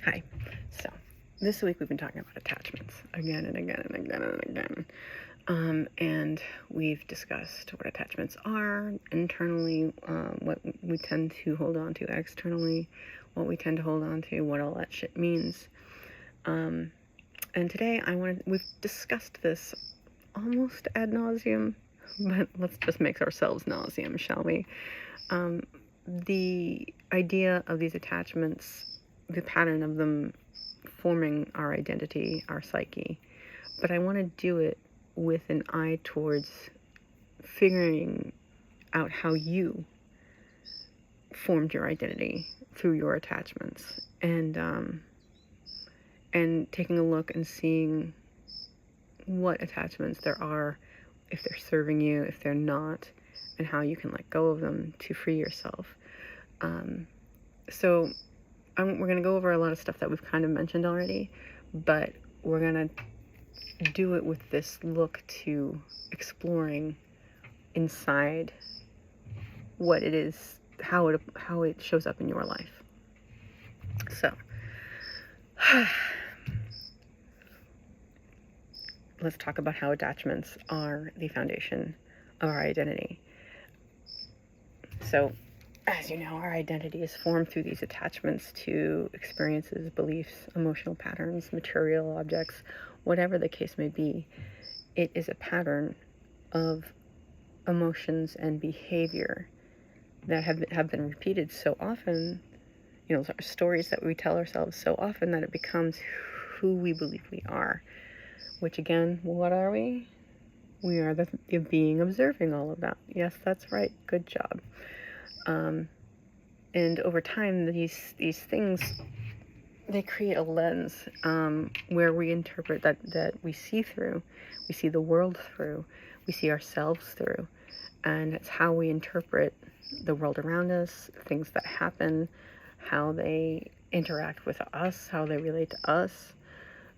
Hi. So, this week we've been talking about attachments again and again and again and again. And we've discussed what attachments are internally, what we tend to hold on to externally, what we tend to hold on to, what all that shit means. And today we've discussed this almost ad nauseum, but let's just make ourselves nauseum, shall we? The idea of these attachments, the pattern of them forming our identity, our psyche, but I want to do it with an eye towards figuring out how you formed your identity through your attachments, and taking a look and seeing what attachments there are, if they're serving you, if they're not, and how you can let go of them to free yourself. So we're going to go over a lot of stuff that we've kind of mentioned already, but we're going to do it with this look to exploring inside what it is, how it shows up in your life. So, let's talk about how attachments are the foundation of our identity. So, as you know, our identity is formed through these attachments to experiences, beliefs, emotional patterns, material objects, whatever the case may be. It is a pattern of emotions and behavior that have been repeated so often, stories that we tell ourselves so often that it becomes who we believe we are. Which again, what are we? We are the being observing all of that. Yes, that's right. Good job. And over time, these things, they create a lens where we interpret that we see through. We see the world through. We see ourselves through. And it's how we interpret the world around us, things that happen, how they interact with us, how they relate to us,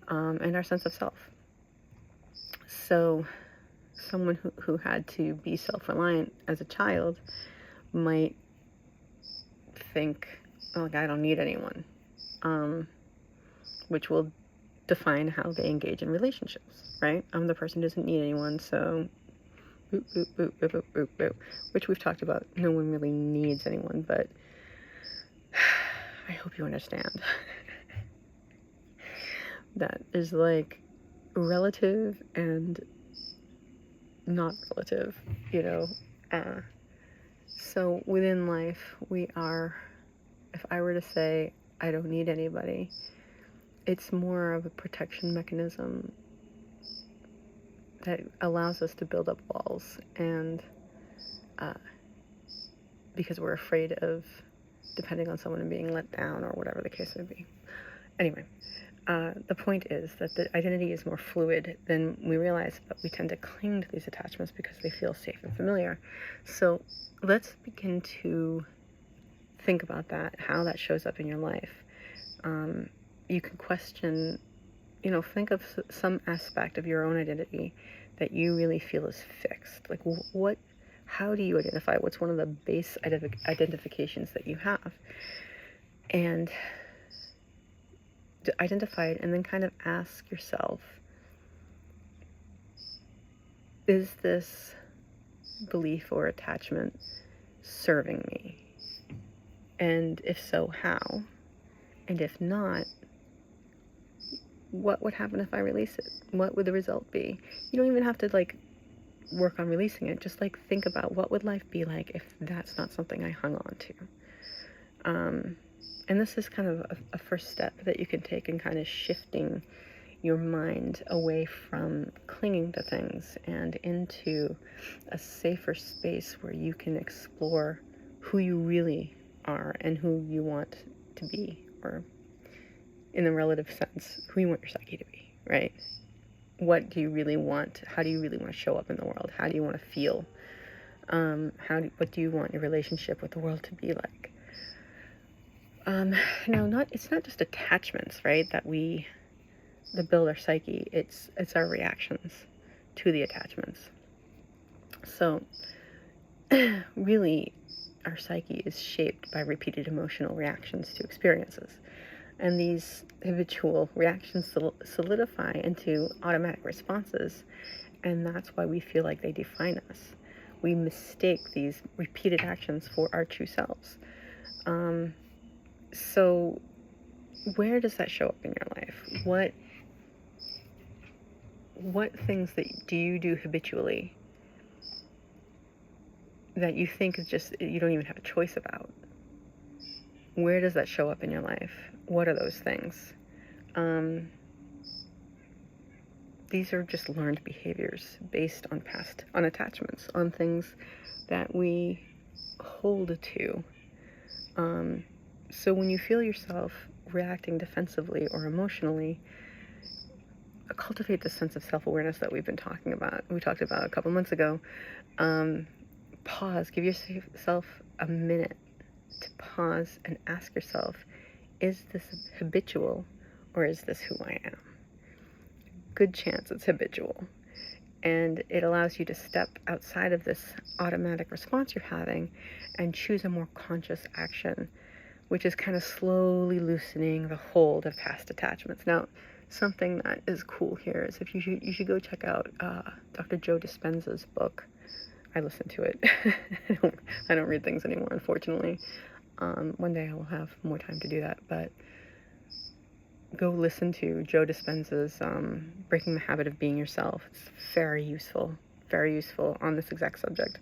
and our sense of self. So someone who had to be self-reliant as a child might think, oh, I don't need anyone, which will define how they engage in relationships, right? I'm the person who doesn't need anyone, so boop, boop, boop, boop, boop, boop, boop, which we've talked about. No one really needs anyone, but I hope you understand that is like relative and not relative, so within life, if I were to say I don't need anybody, it's more of a protection mechanism that allows us to build up walls, and because we're afraid of depending on someone and being let down or whatever the case may be. Anyway, the point is that the identity is more fluid than we realize, but we tend to cling to these attachments because they feel safe and familiar. So let's begin to think about that, how that shows up in your life. You can question, think of some aspect of your own identity that you really feel is fixed. Like how do you identify? What's one of the base identifications that you have? And identify it, and then kind of ask yourself, is this belief or attachment serving me? And if so, how? And if not, what would happen if I release it? What would the result be? You don't even have to work on releasing it. Just think about, what would life be like if that's not something I hung on to? And this is kind of a first step that you can take in kind of shifting your mind away from clinging to things and into a safer space where you can explore who you really are and who you want to be, or in the relative sense, who you want your psyche to be, right? What do you really want? How do you really want to show up in the world? How do you want to feel? What do you want your relationship with the world to be like? It's not just attachments, right, that build our psyche. It's our reactions to the attachments. So really, our psyche is shaped by repeated emotional reactions to experiences. And these habitual reactions solidify into automatic responses, and that's why we feel like they define us. We mistake these repeated actions for our true selves. So where does that show up in your life? What things that do you do habitually that you think is just, you don't even have a choice about? Where does that show up in your life? What are those things? These are just learned behaviors based on attachments, on things that we hold to. So when you feel yourself reacting defensively or emotionally, cultivate the sense of self-awareness that we talked about a couple months ago. Pause, give yourself a minute to pause and ask yourself, is this habitual or is this who I am? Good chance it's habitual. And it allows you to step outside of this automatic response you're having and choose a more conscious action, which is kind of slowly loosening the hold of past attachments. Now, something that is cool here is if you should go check out Dr. Joe Dispenza's book. I listen to it. I don't read things anymore, unfortunately. One day I will have more time to do that, but go listen to Joe Dispenza's Breaking the Habit of Being Yourself. It's very useful on this exact subject.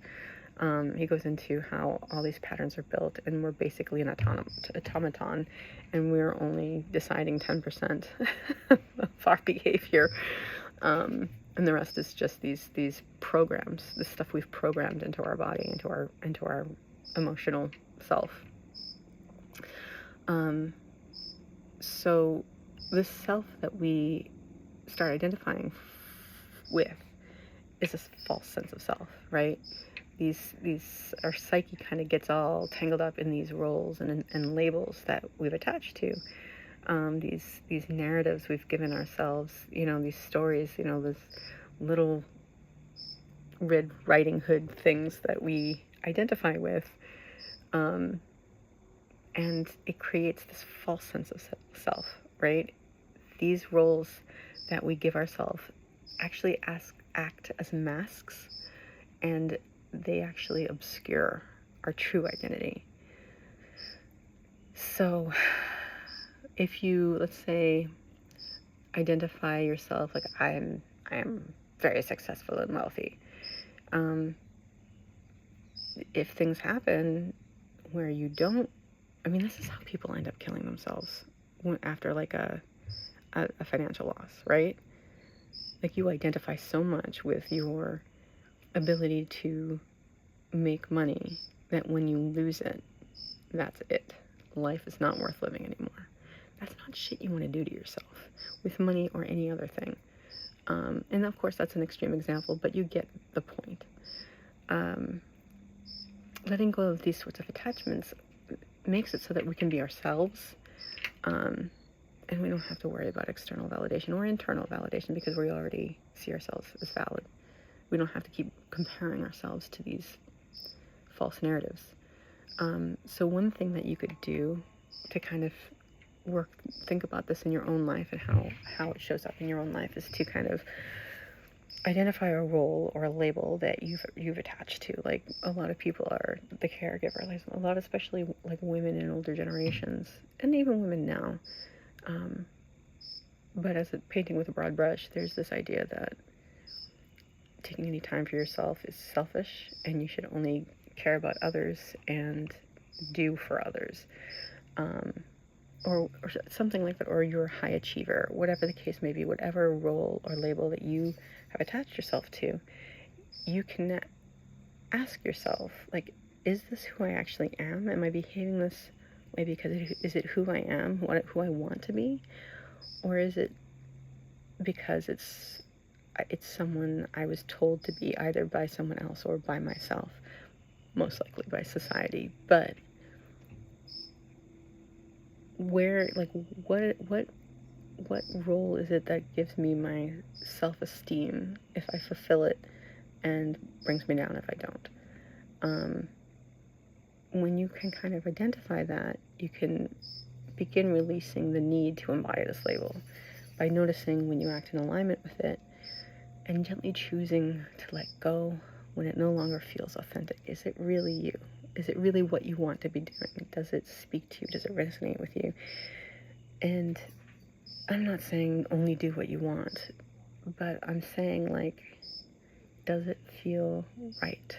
He goes into how all these patterns are built, and we're basically an automaton, and we're only deciding 10% of our behavior, and the rest is just these programs, this stuff we've programmed into our body, into our emotional self. So this self that we start identifying with is this false sense of self, right? Our psyche kind of gets all tangled up in these roles and labels that we've attached to, these narratives we've given ourselves, these stories, this little Red Riding Hood things that we identify with, and it creates this false sense of self, right? These roles that we give ourselves actually act as masks, and they actually obscure our true identity. So if you, let's say, identify yourself like I am very successful and wealthy, if things happen where you don't, this is how people end up killing themselves after like a financial loss, right? Like you identify so much with your ability to make money that when you lose it, that's it. Life is not worth living anymore. That's not shit you want to do to yourself with money or any other thing. And of course that's an extreme example, but you get the point. Letting go of these sorts of attachments makes it so that we can be ourselves, and we don't have to worry about external validation or internal validation because we already see ourselves as valid. We don't have to keep comparing ourselves to these false narratives. So one thing that you could do to kind of think about this in your own life and how it shows up in your own life is to kind of identify a role or a label that you've attached to. Like a lot of people are the caregiver, like a lot, especially like women in older generations, and even women now. But as a painting with a broad brush, there's this idea that taking any time for yourself is selfish, and you should only care about others and do for others, or something like that, or you're a high achiever, whatever the case may be, whatever role or label that you have attached yourself to, you can ask yourself, like, is this who I actually am? Am I behaving this way because is it who I am, who I want to be? Or is it because it's someone I was told to be, either by someone else or by myself, most likely by society? But where, like, what role is it that gives me my self-esteem if I fulfill it, and brings me down if I don't? When you can kind of identify that, you can begin releasing the need to embody this label by noticing when you act in alignment with it and gently choosing to let go when it no longer feels authentic. Is it really you? Is it really what you want to be doing? Does it speak to you? Does it resonate with you? And I'm not saying only do what you want, but I'm saying, like, does it feel right?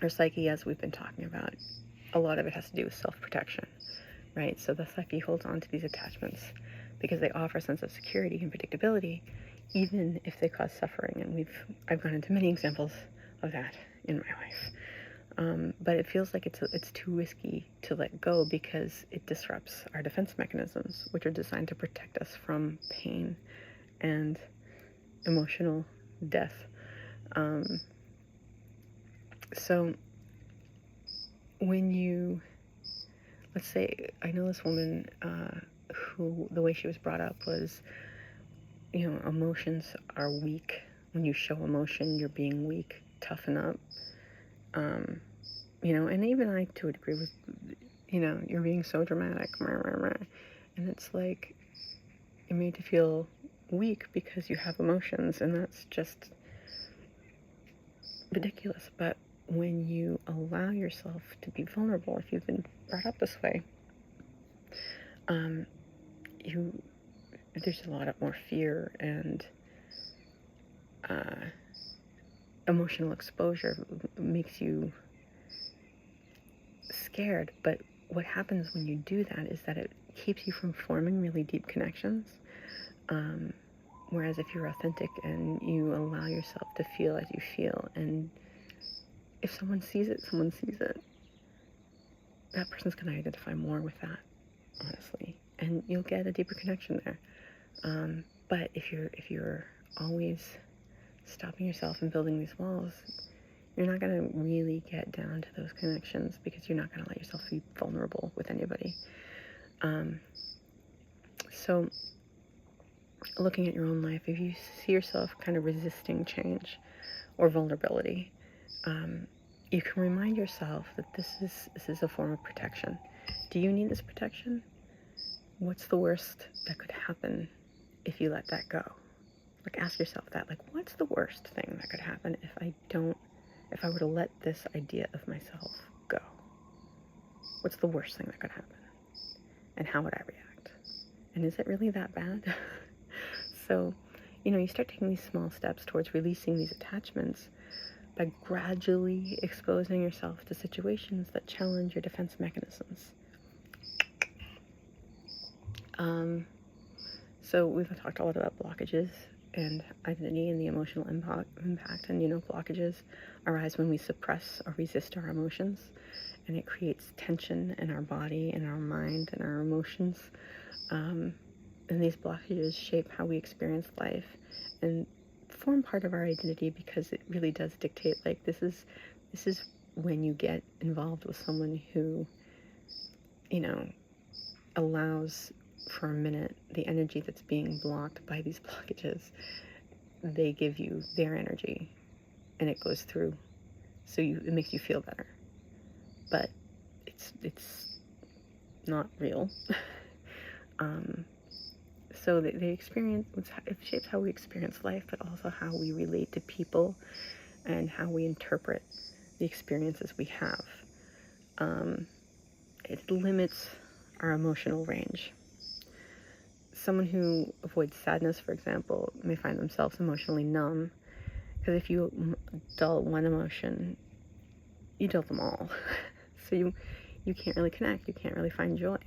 Our psyche, as we've been talking about, a lot of it has to do with self-protection, right? So the psyche holds on to these attachments because they offer a sense of security and predictability, even if they cause suffering. And I've gone into many examples of that in my life. But it feels like it's too risky to let go because it disrupts our defense mechanisms, which are designed to protect us from pain and emotional death. So when you, let's say, I know this woman who, the way she was brought up was, emotions are weak. When you show emotion, you're being weak. Toughen up. And even I, to a degree, was, you're being so dramatic. And it's like, you're made to feel weak because you have emotions, and that's just ridiculous. But when you allow yourself to be vulnerable, if you've been brought up this way, there's a lot of more fear and emotional exposure makes you scared. But what happens when you do that is that it keeps you from forming really deep connections. Whereas if you're authentic and you allow yourself to feel as you feel, and if someone sees it, that person's going to identify more with that, honestly, and you'll get a deeper connection there. But if you're always stopping yourself and building these walls, you're not going to really get down to those connections because you're not going to let yourself be vulnerable with anybody. So looking at your own life, if you see yourself kind of resisting change or vulnerability, you can remind yourself that this is a form of protection. Do you need this protection? What's the worst that could happen if you let that go? Like, ask yourself that. Like, what's the worst thing that could happen if I were to let this idea of myself go? What's the worst thing that could happen? And how would I react? And is it really that bad? So, you start taking these small steps towards releasing these attachments by gradually exposing yourself to situations that challenge your defense mechanisms. So we've talked a lot about blockages and identity and the emotional impact. And, blockages arise when we suppress or resist our emotions, and it creates tension in our body and our mind and our emotions. And these blockages shape how we experience life and form part of our identity because it really does dictate, like, this is when you get involved with someone who, allows for a minute the energy that's being blocked by these blockages. They give you their energy and it goes through, so it makes you feel better, but it's not real. So they experience, it shapes how we experience life, but also how we relate to people and how we interpret the experiences we have. It limits our emotional range. Someone who avoids sadness, for example, may find themselves emotionally numb, because if you dull one emotion, you dull them all. So you can't really connect, you can't really find joy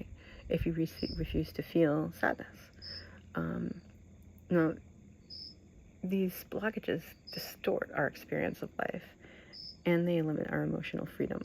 if you refuse to feel sadness. Now, these blockages distort our experience of life, and they limit our emotional freedom